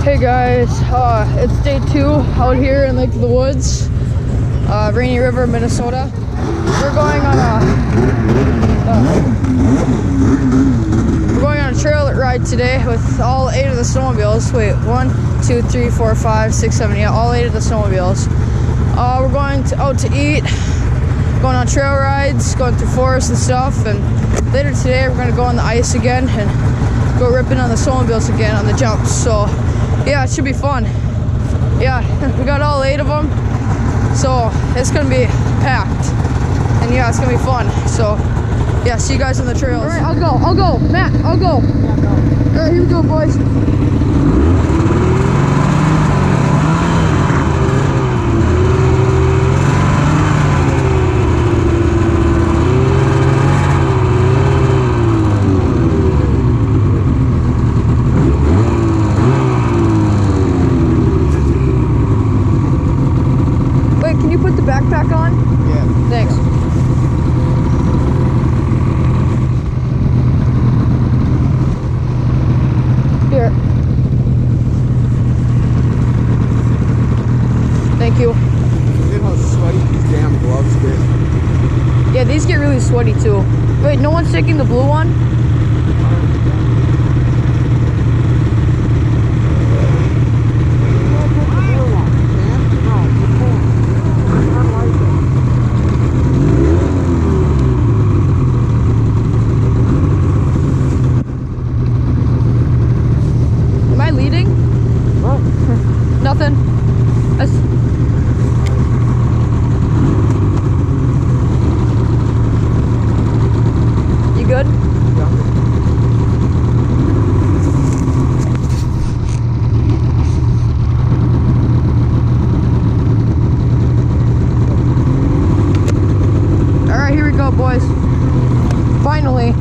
Hey guys, it's day 2 out here in Lake of the Woods, Rainy River, Minnesota. We're going on a trail ride today with all 8 of the snowmobiles. Wait, 1, 2, 3, 4, 5, 6, 7, yeah, all 8 of the snowmobiles. We're going out to eat, going on trail rides, going through forests and stuff, and later today we're going to go on the ice again and go ripping on the snowmobiles again on the jumps. So yeah, it should be fun. Yeah, we got all 8 of them, so it's gonna be packed, and yeah, it's gonna be fun. So yeah, see you guys on the trails. All right, I'll go, Matt, I'll go. Yeah, go. All right, here we go, boys. Can you put the backpack on? Yeah. Thanks. Here. Thank you. Look how sweaty these damn gloves get. Yeah, these get really sweaty too. Wait, no one's taking the blue one? Nothing. You good? Yeah. All right, here we go, boys. Finally.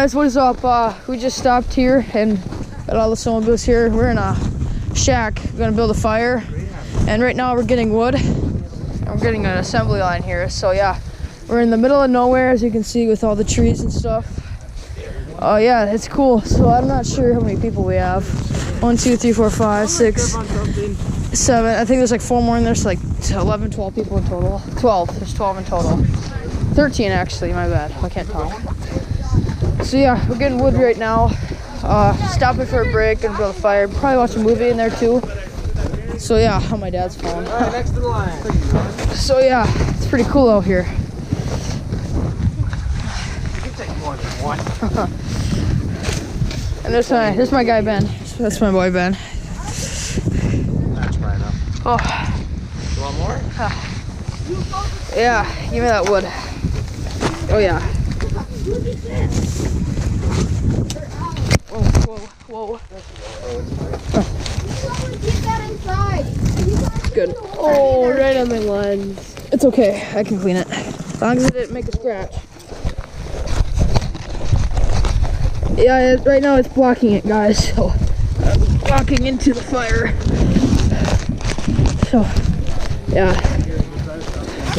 guys, what is up? We just stopped here and got all the snowmobiles here. We're in a shack. We're gonna build a fire, and right now we're getting wood. And we're getting an assembly line here. So yeah, we're in the middle of nowhere, as you can see, with all the trees and stuff. Oh yeah, it's cool. So I'm not sure how many people we have. 1, 2, 3, 4, 5, 6, 7. I think there's like 4 more in there. So like 11, 12 people in total. 12. There's 12 in total. 13 actually. My bad. I can't talk. So yeah, we're getting wood right now. Stopping for a break, gonna build a fire. Probably watch a movie in there too. So yeah, on my dad's phone. All right, next to the line. So yeah, it's pretty cool out here. You can take more than one. And there's my guy Ben. That's my boy Ben. That's right up. Oh. You want more? Yeah, give me that wood. Oh yeah. Whoa. Get that inside. Good. Oh, right on my lens. It's okay. I can clean it. As long as it didn't make a scratch. Yeah, right now it's blocking it, guys. So I'm walking into the fire. So, yeah.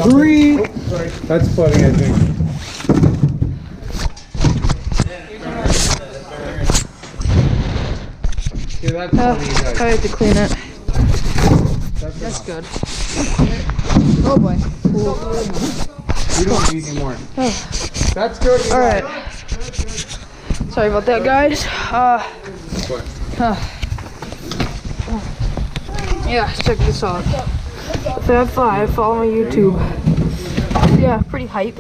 3. That's funny, I think. Yeah, that's funny, you guys. I have to clean it. That's good. Oh boy. We don't need any more. That's good. All right. Sorry about that, guys. Yeah, check this out. Fab 5, follow my YouTube. Yeah, pretty hype.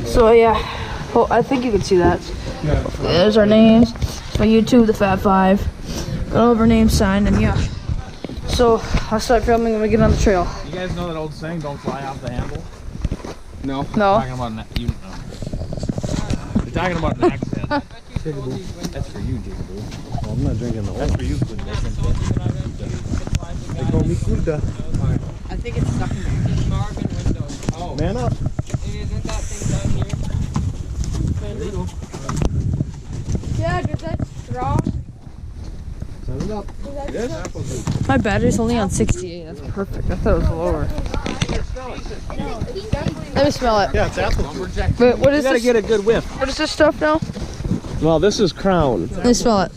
So yeah, well, I think you can see that. There's our names. My YouTube, the Fab 5. Got over name sign, and yeah. So I'll start filming when we get on the trail. You guys know that old saying, don't fly off the handle? No. No? Talking about an, you know. You're talking about an axe head. That's for you, Jigaboo. Well, I'm not drinking the whole. That's for you, Kuda. They call me Kurda. I think it's stuck in the Marvin window. Oh. Man up. Isn't that thing down here? Dad, is that strong? Set it up. My battery's only on 68. That's perfect. I thought it was lower. Let me smell it. Yeah, it's apple. Wait, what is You gotta this? get a good whiff. What is this stuff now? Well, this is Crown, Let me smell it.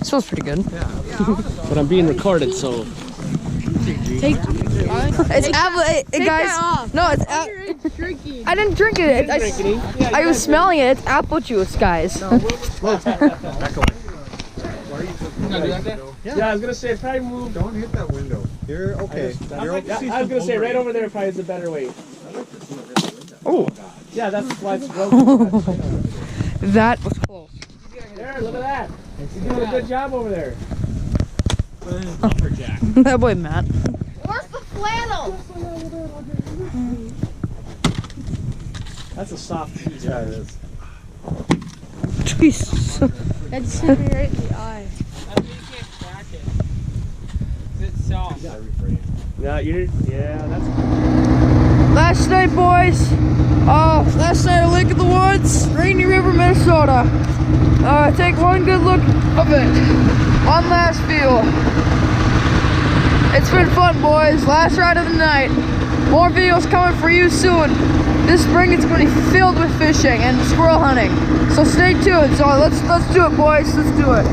It smells pretty good. but I'm being recorded, so. It's apple. Hey, guys. that off. No, it's Drinking. I didn't drink it. I was smelling it. It's apple juice, guys. Yeah, I was gonna say, probably move. Don't hit that window. You're okay. You're okay. I was gonna say, right over there probably is a better way. Oh, Yeah, that's why it's broken. that was close. There, look at that. You're doing a good job over there. That boy Matt. Where's the flannel? That's a soft piece. Yeah, it is. Jesus. That's hit me right in the eye. I think you can't crack it. It's soft. Yeah, that's. Last night, boys. Last night at Lake of the Woods, Rainy River, Minnesota. Take one good look of it. One last view. It's been fun, boys. Last ride of the night. More videos coming for you soon. This spring it's going to be filled with fishing and squirrel hunting. So stay tuned. So let's do it, boys. Let's do it.